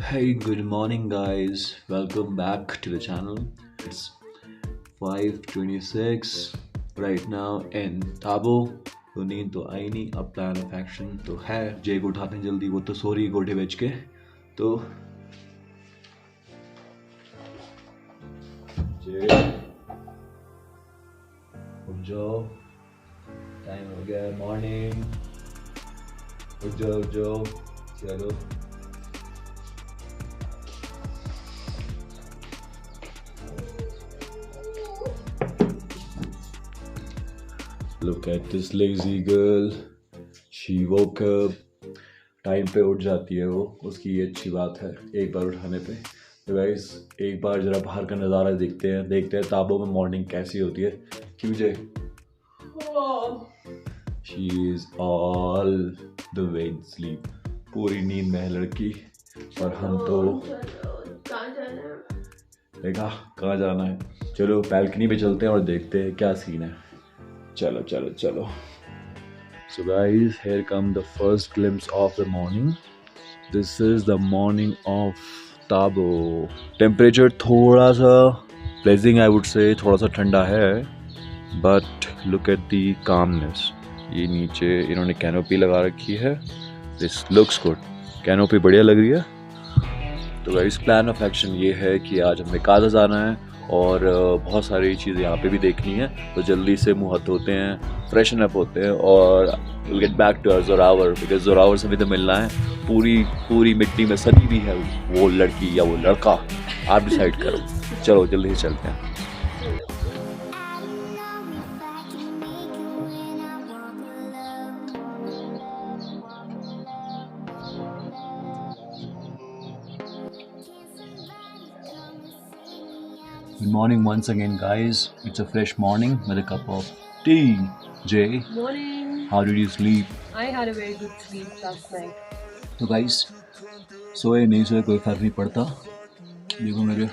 Hey, good morning, guys. Welcome back to the channel. It's 5:26 right now in Tabo. तो नींद तो आई नहीं, अब प्लान ऑफ एक्शन तो है। जे को उठाते हैं जल्दी, वो तो सो रही गोटे बेच के। तो जे उठ जाओ, टाइम हो गया है मॉर्निंग। उठ जाओ चलो। Look at this lazy girl. She woke up. Time पे उठ जाती है वो, उसकी ये अच्छी बात है एक बार उठाने पे। तो गाइस एक बार जरा बाहर का नज़ारा देखते हैं ताबो में मॉर्निंग कैसी होती है। क्यों जे? She is all the way in sleep. पूरी नींद में है लड़की और हम तो देखा कहाँ जाना है। चलो बैल्कनी पे चलते हैं और देखते हैं क्या सीन है। चलो। So guys, here come the first glimpse of the morning. This is the morning of Tabo. Temperature थोड़ा सा pleasing, I would say, थोड़ा सा ठंडा है, but look at the calmness. ये नीचे इन्होंने कैनोपी लगा रखी है। This looks good. कैनोपी बढ़िया लग रही है। तो गाइस प्लान ऑफ एक्शन ये है कि आज हमें काजा जाना है और बहुत सारी चीज़ें यहाँ पे भी देखनी है। तो जल्दी से मुँह हाथ धोते हैं, फ्रेशन अप होते हैं और will get back to Zorawar, because Zorawar से भी तो मिलना है। पूरी मिट्टी में सनी भी है वो लड़की या वो लड़का, आप डिसाइड करो। चलो जल्दी से चलते हैं। Good morning once again, guys. It's a fresh morning with a cup of tea. Jay, Morning. how did you sleep? I had a very good sleep last night. तो guys, सोए नहीं सोए कोई फर्क नहीं पड़ता। देखो मेरे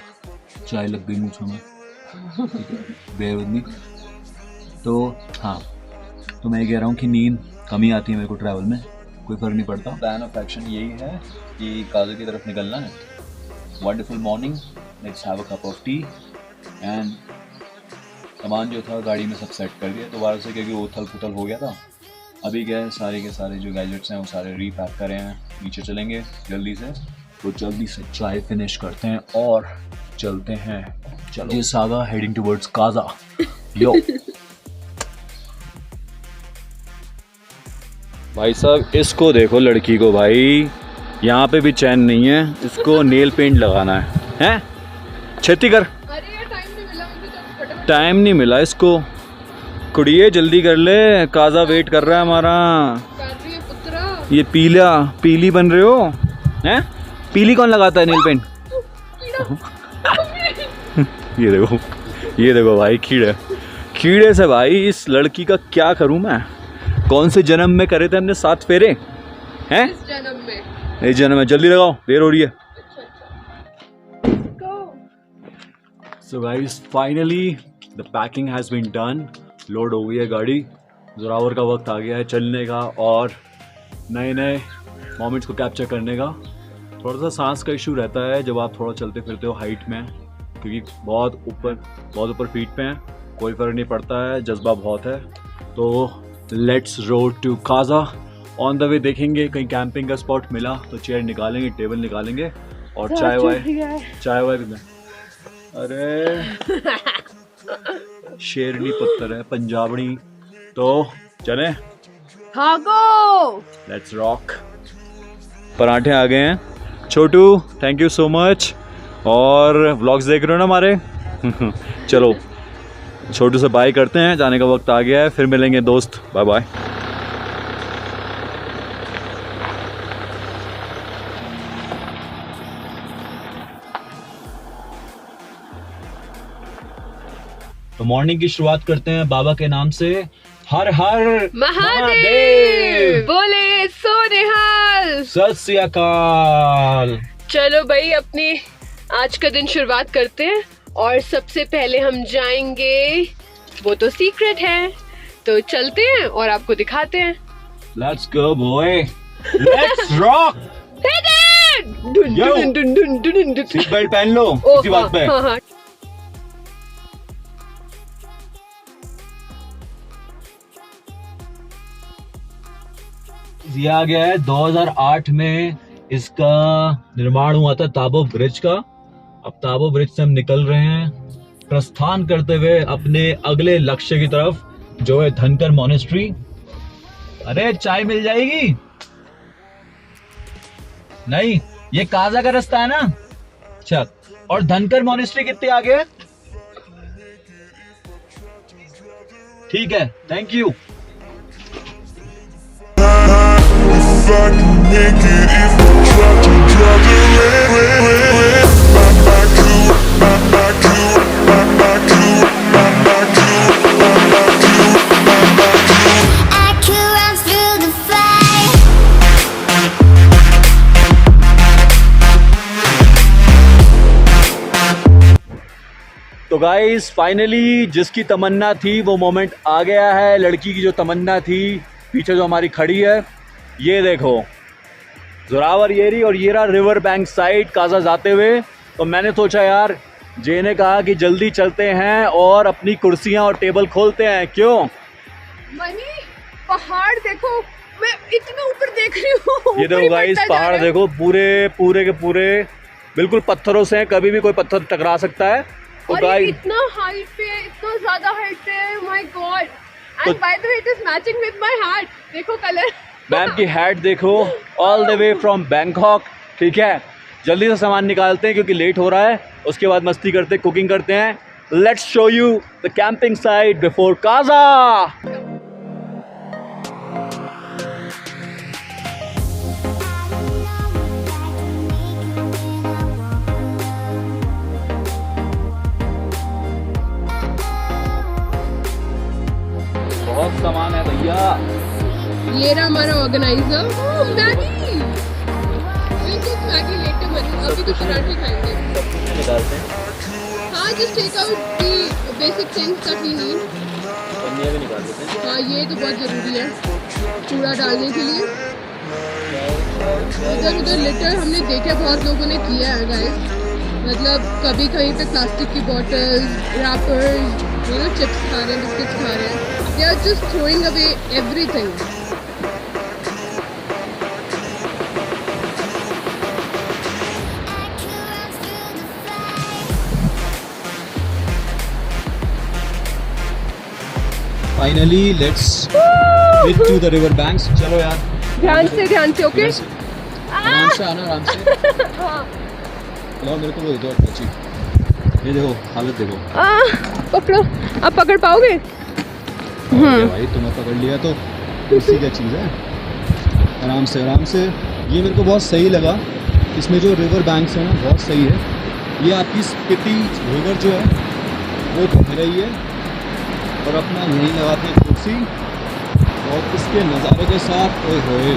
चाय लग गई मुँह में, bear with me। तो हाँ, तो मैं कह रहा हूँ कि नींद कमी आती है मेरे को ट्रैवल में, कोई फर्क नहीं पड़ता। प्लान ऑफ एक्शन यही है कि काजा की तरफ निकलना है। Wonderful morning, let's have a cup of T. And सामान जो था गाड़ी में सब सेट कर दिया दोबारा से, क्योंकि वो उथल पुथल हो गया था। अभी क्या है, सारे के सारे जो गैजेट्स हैं वो सारे रीपैक करे हैं। नीचे चलेंगे जल्दी से, तो जल्दी से चाय फिनिश करते हैं और चलते हैं। चलो ये सागा हेडिंग टुवर्ड्स काजा। यो भाई साहब, इसको देखो लड़की को, भाई यहाँ पे भी चैन नहीं है। इसको नेल पेंट लगाना है? छेती कर। टाइम नहीं मिला इसको। कुड़िए जल्दी कर ले, काजा वेट कर रहा है हमारा। ये पीली बन रहे हो हैं? पीली कौन लगाता है नेल पेंट? ये देखो भाई, कीड़े से भाई इस लड़की का क्या करूं मैं। कौन से जन्म में करे थे हमने 7 फेरे हैं? इस जन्म में। जल्दी लगाओ, देर हो रही है। So guys, finally the packing has been done. Load हो गई है गाड़ी। जोरावर का वक्त आ गया है चलने का और नए मोमेंट्स को कैप्चर करने का। थोड़ा सा सांस का इशू रहता है जब आप थोड़ा चलते फिरते हो हाइट में, क्योंकि बहुत ऊपर फीट पे हैं। कोई फ़र्क नहीं पड़ता है, जज्बा बहुत है। तो let's road to Kaza. On the way देखेंगे कहीं कैंपिंग का स्पॉट मिला तो चेयर निकालेंगे, टेबल निकालेंगे और चाय वाय भी। अरे शेरनी पत्थर है पंजाबनी। तो चले भागो, लेट्स रॉक। पराठे आ गए हैं। छोटू थैंक यू सो मच। और व्लॉग्स देख रहे हो ना हमारे? चलो छोटू से बाय करते हैं, जाने का वक्त आ गया है। फिर मिलेंगे दोस्त, बाय बाय। तो मॉर्निंग की शुरुआत करते हैं बाबा के नाम से। हर हर महादेव, बोले सो निहाल, सत श्री अकाल। चलो भाई अपनी आज का दिन शुरुआत करते हैं और सबसे पहले हम जाएंगे, वो तो सीक्रेट है, तो चलते हैं और आपको दिखाते हैं। Let's go boy, let's rock। Yo! Seat belt पहन लो इसी बात पे। हाँ हाँ। ये आ गया है 2008 में इसका निर्माण हुआ था ताबो ब्रिज का। अब ताबो ब्रिज से हम निकल रहे हैं प्रस्थान करते हुए अपने अगले लक्ष्य की तरफ, जो है धनकर मॉनेस्ट्री। अरे चाय मिल जाएगी? नहीं, ये काजा का रास्ता है ना। अच्छा, और धनकर मॉनेस्ट्री कितने आगे है? ठीक है, thank you. If I can make it, if I try to drive the rain, my cool, my cool, my cool, my cool, my cool, my cool. I could run through the fire. तो guys finally जिसकी तमन्ना थी वो moment आ गया है। लड़की की जो तमन्ना थी पीछे जो हमारी खड़ी है, ये देखो जोरावर येरी और येरा रिवर बैंक साइड काजा जाते हुए। तो मैंने सोचा यार, जे ने कहा कि जल्दी चलते हैं और अपनी कुर्सियां और टेबल खोलते हैं। क्यों? मनी, पहाड़ देखो, मैं इतना ऊपर देख रही हूँ। ये देखो गाइस, पहाड़ देखो, पूरे के पूरे बिल्कुल पत्थरों से हैं, कभी भी कोई पत्थर टकरा सकता है। तो और ये गाइस इतना हाइट पे है, इतना ज्यादा हाइट पे है, माय गॉड। तो- and by the way it is matching with my hat. देखो कलर। मैम की हैट देखो, all the way from Bangkok. ठीक है, जल्दी से सामान निकालते हैं क्योंकि लेट हो रहा है। उसके बाद मस्ती करते, कुकिंग करते हैं। Let's show you the camping site before Kaza. बहुत सामान है भैया। ये रहा हमारा ऑर्गेनाइजर। ओह मैगी, बिल्कुल मैगी लेटे मनी। अभी तो पराठे खाएंगे। निकालते हैं, हाँ, just take out the basic things that we need. पन्नियाँ भी निकाल देते हैं। हाँ, ये तो बहुत जरूरी है कूड़ा डालने के लिए। इधर उधर लिटर हमने देखे, बहुत लोगों ने किया है गाइस। मतलब कभी कहीं पे प्लास्टिक की bottles, wrappers, you know, chips खा रहे हैं, बिस्किट्स खा रहे हैं। They are just throwing away everything. Finally let's hit to the river banks. चलो यार, ध्यान से, ओके। इधर से। आराम से आना, आराम से। लाओ मेरे को वो दो अच्छी। ये देखो हालत देखो। पकड़ो, आप पकड़ पाओगे? अरे भाई तुम्हें पकड़ लिया तो इसी क्या चीज़ है। आराम से, आराम से। ये मेरे को बहुत सही लगा, इसमें जो रिवर बैंक्स है ना बहुत सही है। ये आपकी स्पीति रिवर जो है वो बह रही है और अपना यहीं लगाते हैं कुर्सी और इसके नज़ारे के साथ। ओए होए,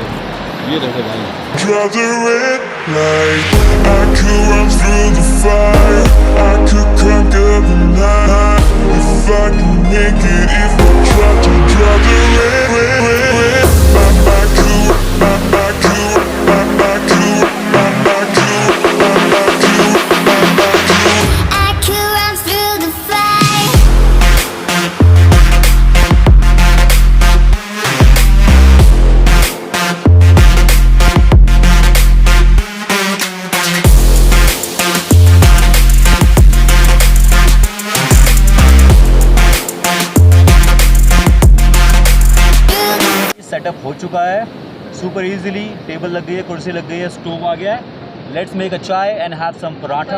ये देखो भाई। Drive the red light. I could run through the fire. I could conquer the night. If I can make it, if I try to drive the red, my cool, my cool, my cool, my cool, my cool, my cool. I could run through the fire. Setup हो चुका है super easily. Table लग गई है, कुर्सी लग गई है, स्टोव आ गया है। लेट्स मेक अ चाय एंड हैव सम पराठा।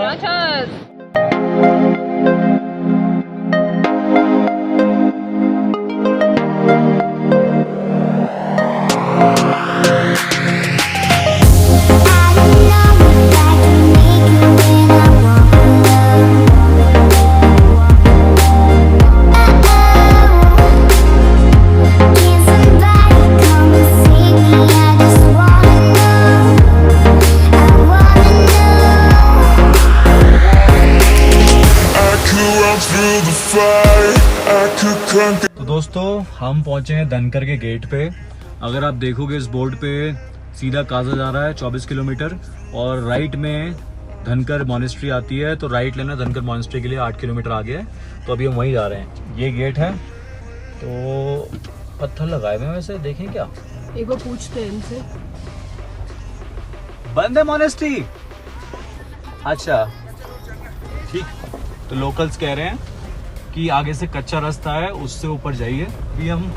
तो दोस्तों हम पहुंचे हैं धनकर के गेट पे। अगर आप देखोगे इस बोर्ड पे सीधा काजा जा रहा है 24 किलोमीटर, और राइट में धनकर मॉनेस्ट्री आती है, तो राइट लेना धनकर मॉनेस्ट्री के लिए 8 किलोमीटर आगे है। तो अभी हम वहीं जा रहे हैं। ये गेट है, तो पत्थर लगाए हुए हैं वैसे, देखें क्या। एक बार पूछते हैं इनसे। बंद है मॉनेस्ट्री? अच्छा ठीक। तो लोकल्स कह रहे हैं कि आगे से कच्चा रास्ता है, उससे ऊपर जाइए। अभी हम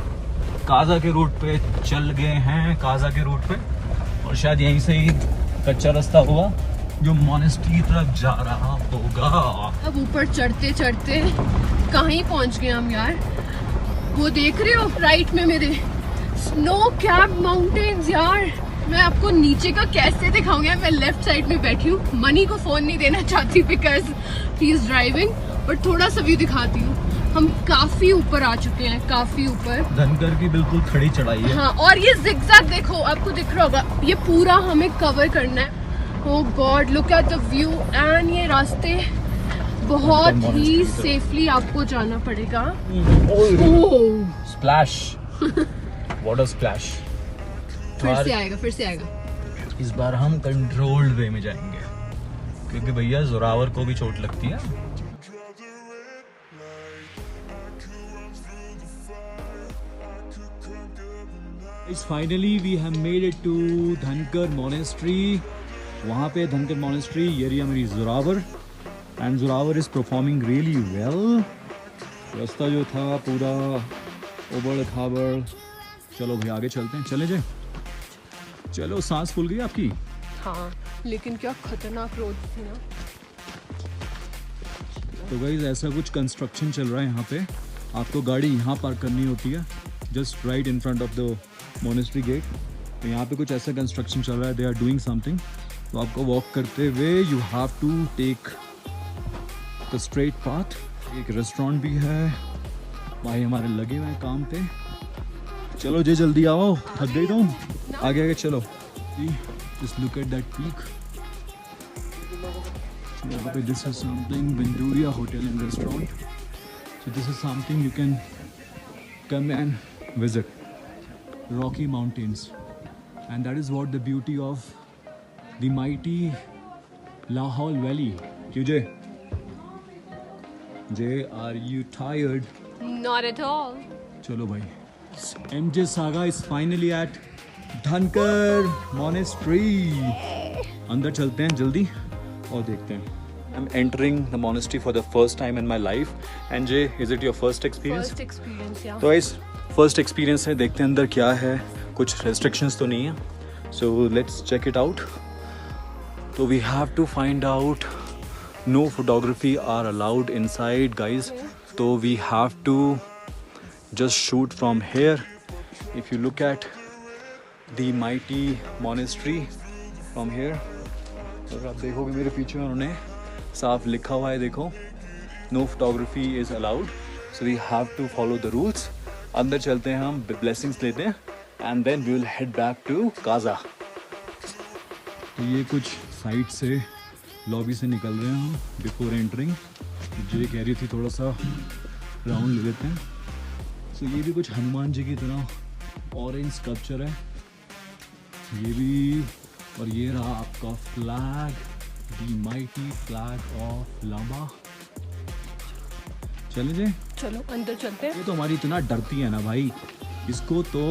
काजा के रूट पे चल गए हैं, काजा के रूट पे, और शायद यहीं से ही कच्चा रास्ता हुआ जो मॉनेस्ट्री की तरफ जा रहा होगा। अब ऊपर चढ़ते चढ़ते कहीं पहुंच गए हम यार। वो देख रहे हो राइट में मेरे स्नो कैप्ड माउंटेन्स यार। मैं आपको नीचे का कैसे दिखाऊंगा। मैं लेफ्ट साइड में बैठी हूँ, मनी को फोन नहीं देना चाहती because he is driving, but थोड़ा सा व्यू दिखाती हूँ। हम काफी ऊपर आ चुके हैं, काफी ऊपर। धनकर की बिल्कुल खड़ी चढ़ाई है। हाँ, और ये जिगजैग देखो, आपको दिख रहा होगा, ये पूरा हमें कवर करना है। Oh god, look at the view. And ये रास्ते बहुत ही सेफली आपको जाना पड़ेगा। Splash, water splash. फिर से आएगा, फिर से आएगा। इस बार हम कंट्रोल्ड वे में जाएंगे, क्योंकि भैया जोरावर को भी चोट लगती है। Finally we have made it to Dhankar monastery. वहाँ पे धनकर मॉनेस्ट्री, ये रही मेरी Zorawar, and Zorawar is performing really well. रास्ता जो था पूरा उबड़ खाबड़। चलो भाई आगे चलते हैं, चले जाए। चलो, सांस फूल गई आपकी? हाँ, लेकिन क्या खतरनाक रोड थी ना। तो गाइस ऐसा कुछ कंस्ट्रक्शन चल रहा है यहाँ पे। आपको गाड़ी यहाँ पार्क करनी होती है, just right in front of the monastery gate. तो यहाँ पे कुछ ऐसा कंस्ट्रक्शन चल रहा है, दे आर डूइंग समथिंग। तो आपको वॉक करते हुए you have to take the straight path. एक रेस्टोरेंट भी है, भाई हमारे लगे हुए हैं काम पे। चलो जी जल्दी आओ, थक गई तुम। आगे आगे चलो। Just look at that peak. यहाँ पे दिस इज समथिंग विंडोरिया hotel and restaurant. So this is something you can come and visit Rocky Mountains, and that is what the beauty of the mighty Lahaul Valley. Jay, are you tired? Not at all. चलो भाई, MJ Saga is finally at Dhankar Monastery. अंदर चलते हैं जल्दी और देखते हैं। I'm entering the monastery for the first time in my life. And Jay, is it your first experience? First experience, yeah. तो guys, first experience है, देखते हैं अंदर क्या है। कुछ restrictions तो नहीं है, so let's check it out. तो we have to find out no photography are allowed inside, guys. तो we have to just shoot from here. If you look at the mighty monastery from here, और आप देखोगे मेरे पीछे उन्होंने साफ लिखा हुआ है, देखो, no photography is allowed, so we have to follow the rules. अंदर चलते हैं, हम ब्लेसिंग्स लेते हैं, and then we will head back to Kaza. तो ये कुछ साइड से लॉबी से निकल रहे हैं हम बिफोर एंटरिंग। जो कह रही थी थोड़ा सा राउंड ले लेते हैं। सो ये भी कुछ हनुमान जी की तरह ऑरेंज स्कल्पचर है ये भी। और ये रहा आपका flag, The mighty flag of Lama. चले जे? चलो अंदर चलते हैं। ये तो हमारी इतना डरती है ना भाई, इसको तो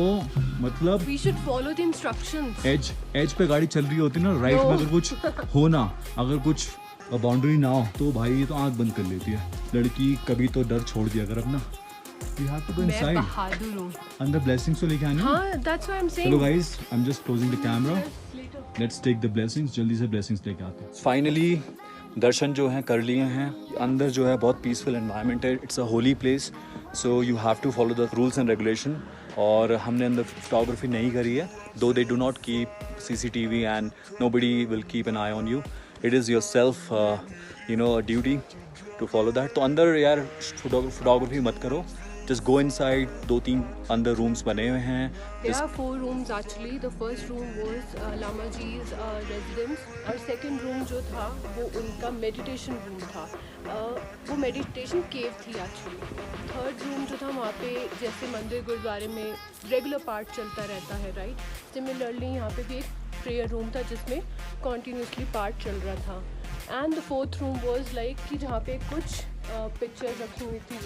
मतलब We should follow the instructions. Edge पे गाड़ी चल रही होती ना, राइट में अगर कुछ हो ना, अगर कुछ बाउंड्री ना हो, तो भाई ये तो आंख बंद कर लेती है लड़की। कभी तो डर छोड़ दिया कर अपना। We have to go inside. मैं बहादुर हूँ। अंदर ब्लेसिंग्स तो लेके आनी। हाँ, that's what I'm saying. चलो guys, I am just closing the camera. Let's take the blessings, जल्दी से ब्लेसिंग्स लेके आते हैं। फाइनली दर्शन जो हैं कर लिए हैं। अंदर जो है बहुत पीसफुल एनवायरनमेंट है, it's a holy place, so you have to follow the rules and regulation. और हमने अंदर फोटोग्राफी नहीं करी है, though they do not keep CCTV and nobody will keep an eye on you. It is your self you know duty to follow that. तो अंदर यार photography मत करो, just go inside। 2-3 अंदर रूम्स बने हुए हैं। There are 4 rooms actually. The first room was Lama Ji's residence, और second room जो था वो उनका meditation room था। वो meditation cave थी actually। Third room जो था वहाँ पे जैसे मंदिर गुरुद्वारे में regular part चलता रहता है, right? Similarly यहाँ पे भी एक प्रेयर रूम था जिसमें कॉन्टीन्यूसली पार्ट चल रहा था. And the fourth room was like कि जहाँ पे कुछ पिक्चर्स रखी हुई थी,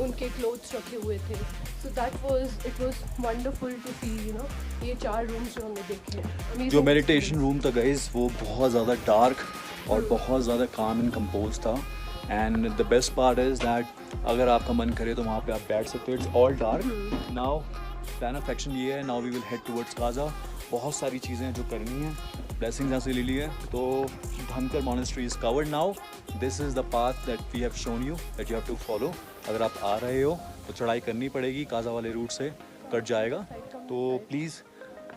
उनके क्लोथ्स रखे हुए थे. So it was wonderful to see, you know, ये 4 रूम्स जो हमने देखे. जो मेडिटेशन रूम था गाइस वो बहुत ज़्यादा डार्क और बहुत ज़्यादा काम एंड कंपोज था. And the best part is that अगर आपका मन करे तो वहाँ पे आप बैठ सकते हो. It's all dark. Now plan of action ये है, now we will head towards Kaza. बहुत सारी चीज़ें जो करनी है, ब्लेसिंग्स यहाँ से ले ली है. तो Dhankar monastery is covered now. This is the path that we have shown you that you have to follow. अगर आप आ रहे हो तो चढ़ाई करनी पड़ेगी, काजा वाले रूट से कट जाएगा. तो प्लीज़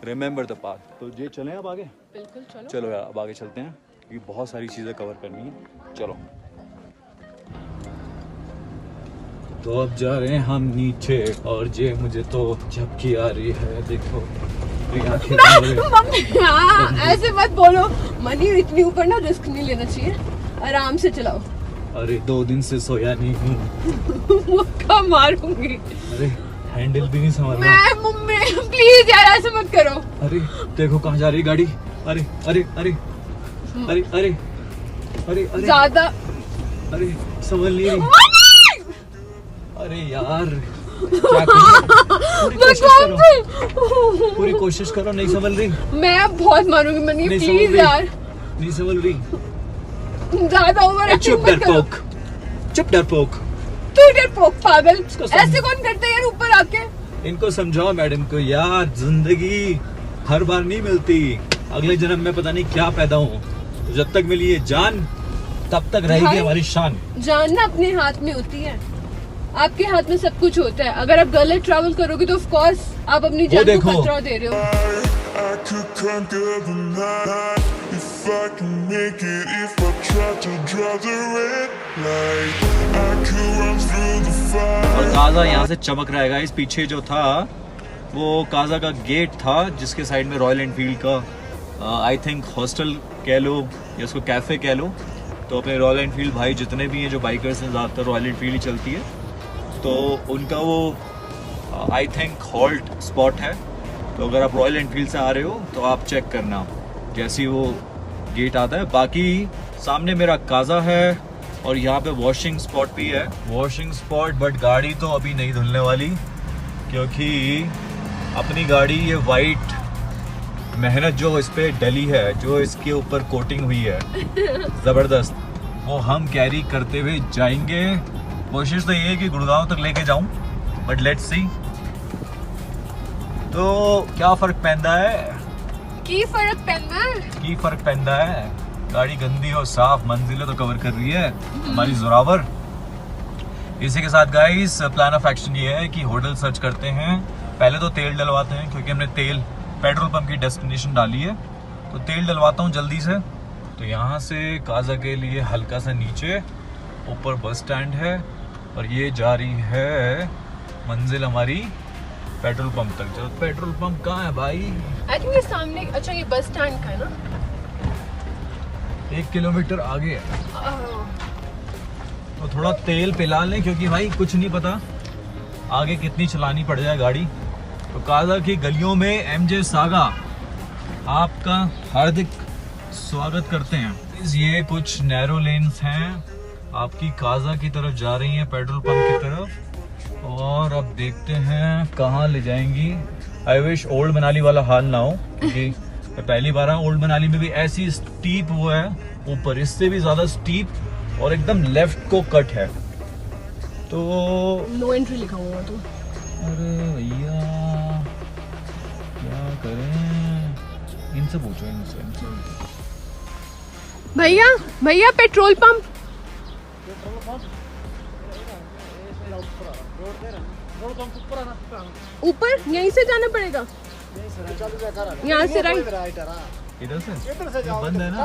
रिमेंबर द पाथ. तो ये चलें अब आगे. बिल्कुल, चलो चलो यार अब आगे चलते हैं क्योंकि बहुत सारी चीज़ें कवर करनी है. चलो. तो अब जा रहे हैं हम नीचे और जे मुझे तो झपकी आ रही है. देखो मम्मी, हाँ ऐसे मत बोलो. मनी इतनी ऊपर ना रिस्क नहीं लेना चाहिए, आराम से चलाओ. अरे 2 दिन से सोया नहीं हूँ. मुक्का मारूंगी. अरे हैंडल भी नहीं संभाल रहा. मैं मम्मी प्लीज यार ऐसे मत करो. अरे देखो कहाँ जा रही गाड़ी. अरे अरे अरे अरे अरे अरे अरे ज्यादा. अरे संभल नहीं रही. अरे यार क्या करूं? पूरी कोशिश करो. नहीं संभल रही. मैं बहुत मारूंगी मनी, प्लीज यार. नहीं संभल रही. ज्यादा ओवर चुप डरपोक. चुप डरपोक. तू डरपोक पागल. ऐसे कौन करता है यार ऊपर आके. इनको समझाओ मैडम को यार, जिंदगी हर बार नहीं मिलती. अगले जन्म में पता नहीं क्या पैदा हूँ. जब तक मिली है जान तब तक रहेगी हमारी शान. जान ना अपने हाथ में होती है. आपके हाथ में सब कुछ होता है. अगर आप गलत ट्रैवल करोगे तो ऑफ कोर्स आप अपनी जान को खतरा दे रहे हो. I could conquer the night if I can make it. If I try to draw the red light, I could run through the fire. और काजा यहाँ से चमक रहेगा. इस पीछे जो था वो काजा का गेट था जिसके साइड में रॉयल एनफील्ड का आई थिंक हॉस्टल कह लो या उसको कैफे कह लो. तो अपने रॉयल एनफील्ड भाई जितने भी हैं जो बाइकर्स हैं ज़्यादातर रॉयल एनफील्ड ही चलती है. तो उनका वो आई थिंक हॉल्ट स्पॉट है. तो अगर आप रॉयल एनफील्ड से आ रहे हो तो आप चेक करना जैसे वो गेट आता है. बाकी सामने मेरा काजा है और यहाँ पे वॉशिंग स्पॉट भी है. वॉशिंग स्पॉट बट गाड़ी तो अभी नहीं धुलने वाली क्योंकि अपनी गाड़ी ये वाइट मेहनत जो इस पे डली है, जो इसके ऊपर कोटिंग हुई है ज़बरदस्त, वो हम कैरी करते हुए जाएंगे. कोशिश तो ये है कि गुड़गांव तक लेके जाऊं बट लेट्स सी. तो क्या फर्क पैंदा है की फर्क पैंदा है. गाड़ी गंदी और साफ मंजिलें तो कवर कर रही है हमारी जोरावर. इसी के साथ गाइस प्लान ऑफ एक्शन ये है कि होटल सर्च करते हैं. पहले तो तेल डलवाते हैं क्योंकि हमने तेल पेट्रोल पंप की डेस्टिनेशन डाली है. तो तेल डलवाता हूँ जल्दी से. तो यहाँ से काजा के लिए हल्का सा नीचे, ऊपर बस स्टैंड है और ये जा रही है मंजिल हमारी पेट्रोल पंप तक. चलो पेट्रोल पंप कहाँ है भाई? आई थिंक ये सामने. अच्छा ये बस स्टैंड का है ना. 1 किलोमीटर आगे है. तो थोड़ा तेल पिला लें क्योंकि भाई कुछ नहीं पता आगे कितनी चलानी पड़ जाए गाड़ी. तो काजा की गलियों में एमजे सागा आपका हार्दिक स्वागत करते हैं. ये कुछ नैरो लेन्स हैं आपकी काजा की तरफ जा रही हैं, पेट्रोल पंप की तरफ. और अब देखते हैं कहाँ ले जाएंगी. आई विश ओल्ड मनाली वाला हाल ना हो क्योंकि मैं पहली बार आया. ओल्ड मनाली में भी ऐसी स्टीप वो है ऊपर, इससे भी ज्यादा स्टीप और एकदम लेफ्ट को कट है. तो नो एंट्री लिखा हुआ. तो अरे भैया क्या करें, इनसे पूछो. इनसे भैया पेट्रोल पंप. ऊपर यहीं से जाना पड़ेगा. यहाँ से राइट. इधर से बंद है ना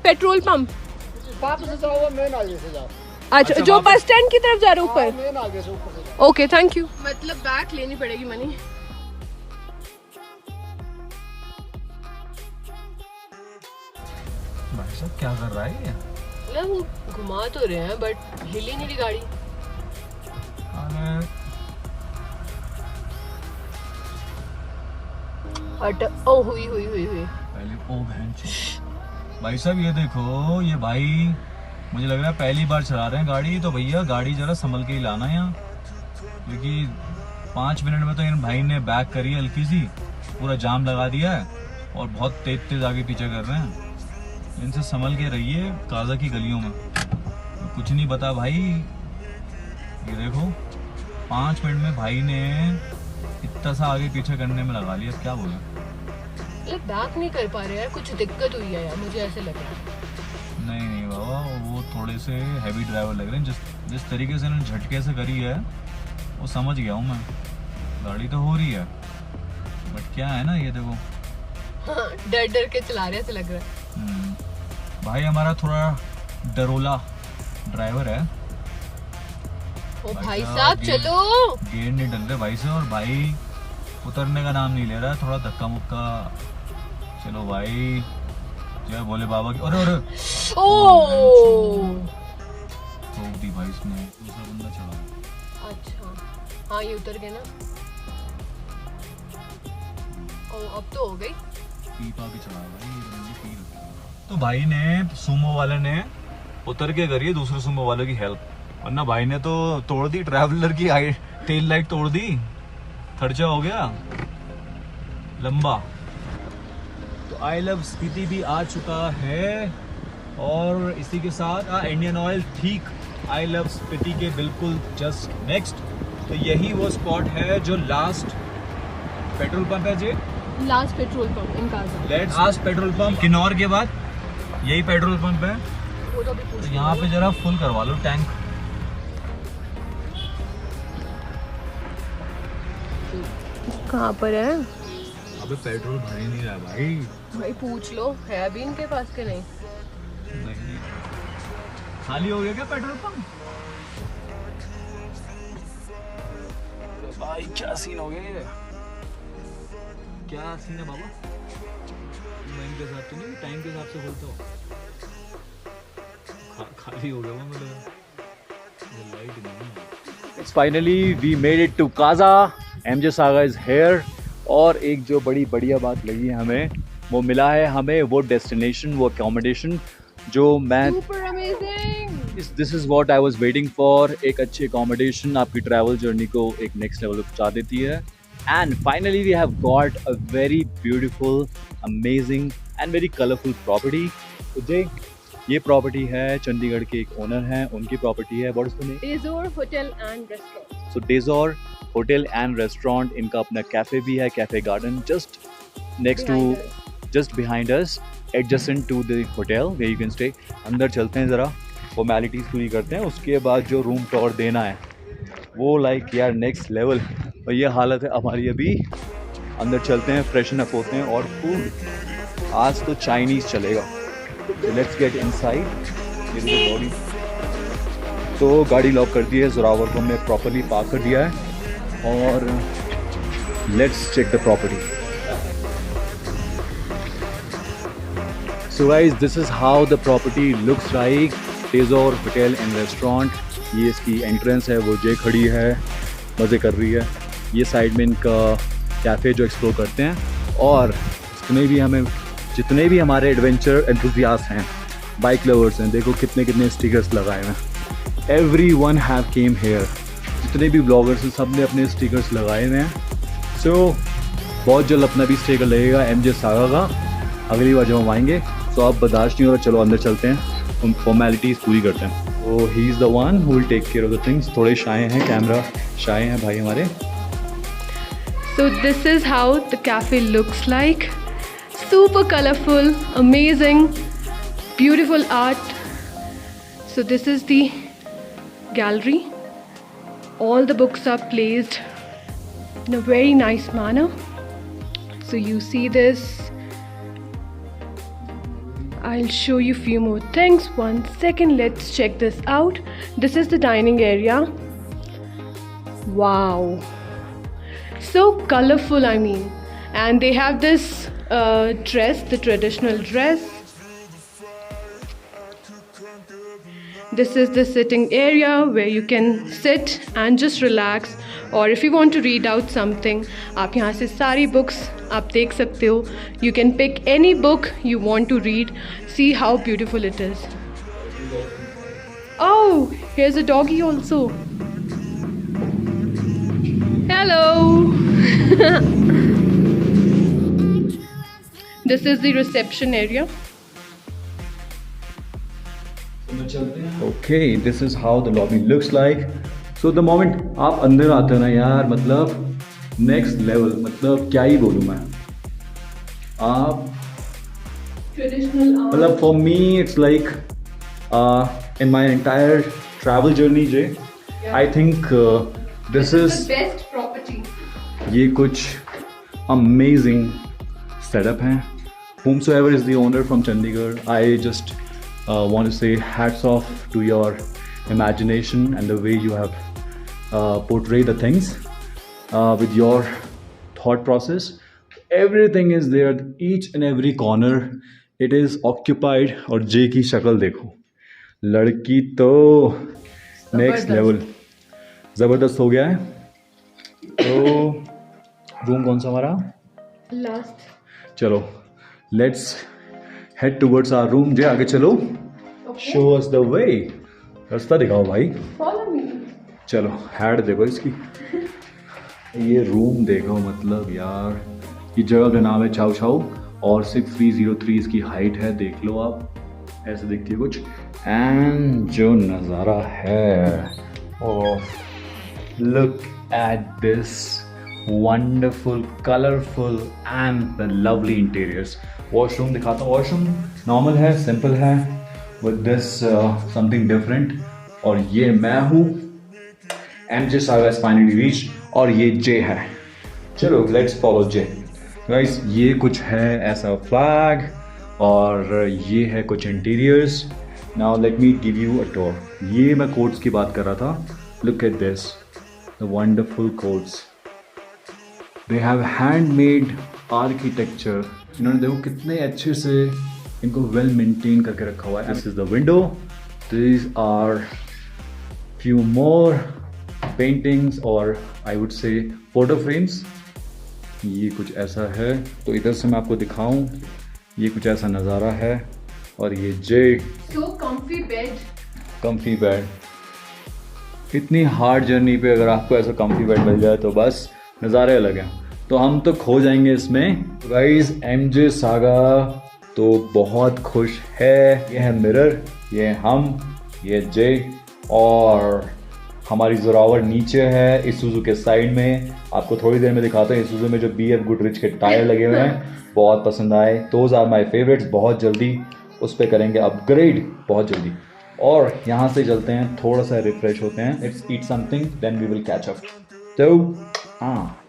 पेट्रोल पंप. से जाओ मेन हाईवे से जाओ. अच्छा जो बस स्टैंड की तरफ जा रहे हो ऊपर. मेन हाईवे से ऊपर से. Okay thank you. मतलब बैक लेनी पड़ेगी मनी. भाई साहब क्या कर रहा है ये? वो घुमा तो रहे हैं बट हिल ही नहीं रही गाड़ी. ओ हुई. पहले ओ बहन भाई साहब ये देखो, ये भाई मुझे लग रहा है पहली बार चला रहे हैं गाड़ी, तो भैया गाड़ी जरा संभल के ही लाना यहाँ, क्योंकि 5 मिनट में तो इन भाई ने बैक करी है हल्की सी, पूरा जाम लगा दिया है और बहुत तेज तेज आगे पीछे कर रहे हैं। इनसे संभल के रहिए काजा की गलियों में, कुछ नहीं पता भाई। ये देखो 5 मिनट में भाई ने इतना सा आगे पीछे करने में लगा लिया, क्या बोले। बैक नहीं कर पा रहे यार, कुछ दिक्कत हुई है यार, मुझे ऐसे लग रहा है। नहीं बाबा, वो थोड़े से हैवी ड्राइवर लग रहे हैं। जिस तरीके से इन्होंने झटके से करी है वो समझ गया हूँ मैं। गाड़ी तो हो रही है बट क्या है ना, ये देखो हाँ, डर डर के चला रहे ऐसे लग रहा है। भाई हमारा थोड़ा डरोला ड्राइवर है। ओ भाई साहब चलो। गेयर नहीं डल रहे भाई से, और भाई उतरने का नाम नहीं ले रहा है, थोड़ा धक्का मुक्का। चलो भाई, जय भोले बाबा की। अरे ओ ठोक दी भाई इसने, दूसरा बंदा चला। अच्छा हाँ, ये उतर गए ना। ओ अब तो हो गई। पी पा के चला भाई, तो भाई ने सुमो वाले ने उतर के करी है दूसरे सुमो वाले की हेल्प, वरना भाई ने तो तोड़ दी ट्रैवलर की टेल लाइट तोड़ दी, खर्चा हो गया लंबा। तो आई लव स्पीति भी आ चुका है और इसी के साथ इंडियन ऑयल ठीक आई लव स्पीति के बिल्कुल जस्ट नेक्स्ट। तो यही वो स्पॉट है जो लास्ट पेट्रोल पंप है जी, last petrol pump in Kaza. Last petrol pump Kinnaur के बाद यही पेट्रोल पंप है। वो तो अभी पूछ तो यहाँ पे जरा फुल करवा लो टैंक। कहाँ पर है? अबे पेट्रोल भर ही नहीं रहा भाई। भाई पूछ लो, है अभी इनके पास के नहीं? नहीं, खाली हो गया क्या पेट्रोल पंप? भाई क्या सीन हो गया ये? क्या सीन है बाबा? टाइम के साथ तो नहीं, टाइम के हिसाब से बोलता हूँ। खाली हो गया वो, मतलब लाइट नहीं। It's finally we made it to Kaza. MJ Saga is here. और एक जो बड़ी बढ़िया बात लगी हमें, वो मिला है हमें वो डेस्टिनेशन, वो अकोमोडेशन जो मैं Super amazing. This is what I was waiting for. एक अच्छी अकोमोडेशन आपकी ट्रैवल जर्नी को एक नेक्स्ट लेवल पे पहुंचा देती है। And finally we have got a very beautiful, amazing and very colourful property. तो जय, ये प्रॉपर्टी है चंडीगढ़ के एक ओनर हैं, उनकी प्रॉपर्टी है। What is the name? डेजोर होटल एंड रेस्टोरेंट। सो डेजोर होटल एंड रेस्टोरेंट, इनका अपना कैफे भी है, cafe garden just next to, just behind us, adjacent to the hotel where you can stay. अंदर चलते हैं, ज़रा फॉर्मेलिटीज़ पूरी करते हैं, उसके बाद जो रूम टूर देना है वो लाइक यार नेक्स्ट लेवल। और ये हालत है हमारी अभी। अंदर चलते हैं, फ्रेशन अप होते हैं और फूड आज तो चाइनीज़ चलेगा। Let's get inside. तो गाड़ी लॉक कर दी है, जोरावर को हमने प्रॉपरली पार्क कर दिया है और let's check the property. So guys, this is how the property looks like. डेजोर होटल एंड रेस्टोरेंट, ये इसकी एंट्रेंस है। वो जे खड़ी है, मज़े कर रही है। ये साइड में इनका कैफ़े जो एक्सप्लोर करते हैं। और जितने भी हमारे एडवेंचर एंथुसियास्ट हैं, बाइक लवर्स हैं, देखो कितने स्टिकर्स लगाए हुए हैं। एवरीवन हैव केम हेयर, जितने भी ब्लॉगर्स हैं सब ने अपने स्टिकर्स लगाए हुए हैं। सो बहुत जल्द अपना भी स्टिकर लगेगा MJ सागा का, अगली बार जब हम आएंगे। तो आप बर्दाश्त नहीं हो रहा, चलो अंदर चलते हैं, हम फॉर्मेलिटीज़ पूरी करते हैं। तो he is the one who will take care of the things. थोड़े शाय हैं, कैमरा शाय हैं भाई हमारे। So this is how the cafe looks like. Super colorful, amazing, beautiful art. So this is the gallery. All the books are placed in a very nice manner. So you see this. I'll show you few more things. One second, let's check this out. This is the dining area. Wow, so colorful, I mean. And they have this dress, the traditional dress. This is the sitting area where you can sit and just relax, or if you want to read out something, आप यहाँ से सारी books आप देख सकते हो. You can pick any book you want to read. See how beautiful it is. Oh, here's a doggy also. Hello. This is the reception area. Okay, this is how the lobby looks like. So the moment आप अंदर आते हो ना यार, मतलब next level, मतलब क्या ही बोलूँ मैं. आप Traditional art. मतलब for me it's like in my entire travel journey, Jay, Yeah. I think this is the best property. ये कुछ amazing setup हैं. Whomsoever is the owner from Chandigarh, I just want to say hats off to your imagination and the way you have portrayed the things with your thought process. Everything is there, each and every corner it is occupied. और जे की शक्ल देखो, लड़की तो next level ज़बरदस्त हो गया है. तो रूम कौन सा हमारा? Last. चलो let's head towards our room. जे आगे चलो, शो अस द वे. रास्ता दिखाओ भाई. Follow me. चलो हैड देखो इसकी. ये रूम देखो, मतलब यार ये जगह का नाम है चाउ चाउ और 6303 इसकी हाइट है. देख लो आप, ऐसे दिखती है कुछ. एंड जो नज़ारा है, oh look at this wonderful, colorful and the lovely interiors. Washroom दिखाता हूँ. वॉशरूम नॉर्मल है, सिंपल है, with this something different. और ये मैं हूँ, MJ Saga has finally reached, और ये जे है. चलो लेट्स फॉलो जे. गाइस ये कुछ है ऐसा फ्लैग, और ये है कुछ interiors. Now let me give you a tour. ये मैं कोट्स की बात कर रहा था. Look at this, the wonderful quotes. They have handmade architecture. इन्होंने देखो कितने अच्छे से इनको वेल मेंटेन करके रखा हुआ है. This is the window. These are few more paintings और I would say photo frames. ये कुछ ऐसा है. तो इधर से मैं आपको दिखाऊं, ये कुछ ऐसा नज़ारा है. और ये जे So comfy bed. Comfy bed. इतनी हार्ड जर्नी पे अगर आपको ऐसा कम्फी बेड मिल जाए तो बस नज़ारे अलग हैं. तो हम तो खो जाएंगे इसमें. गाइस MJ सागा तो बहुत खुश है. ये है मिरर, ये हम, ये जे, और हमारी जोरावर नीचे है इसूजू के साइड में. आपको थोड़ी देर में दिखाता हूँ. इसूजू में जो BF गुडरिच के टायर लगे हुए हैं, बहुत पसंद आए. Those are my favourites. बहुत जल्दी उस पर करेंगे अपग्रेड, बहुत जल्दी. और यहाँ से चलते हैं, थोड़ा सा रिफ्रेश होते हैं. Let's eat something then we will catch up. तो हाँ